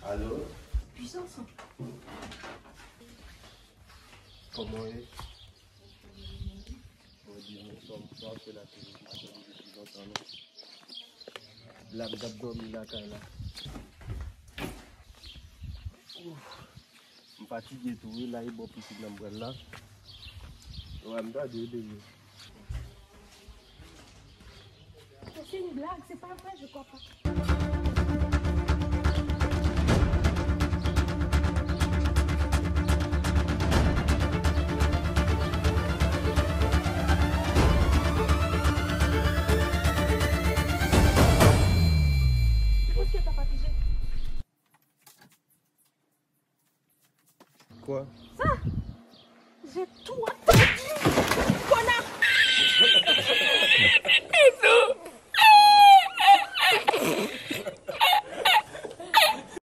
Allô? Puissance. Comment est? On dit, nous sommes pas fait la télévision depuis longtemps. L'abdomen là. Je suis fatigué tout, là, il est bon pour ce que là. Ouais, je suis C'est une blague, c'est pas vrai, je crois pas. Qu'est-ce que t'as pas pigé? Quoi? Ça? J'ai tout entendu! Connard!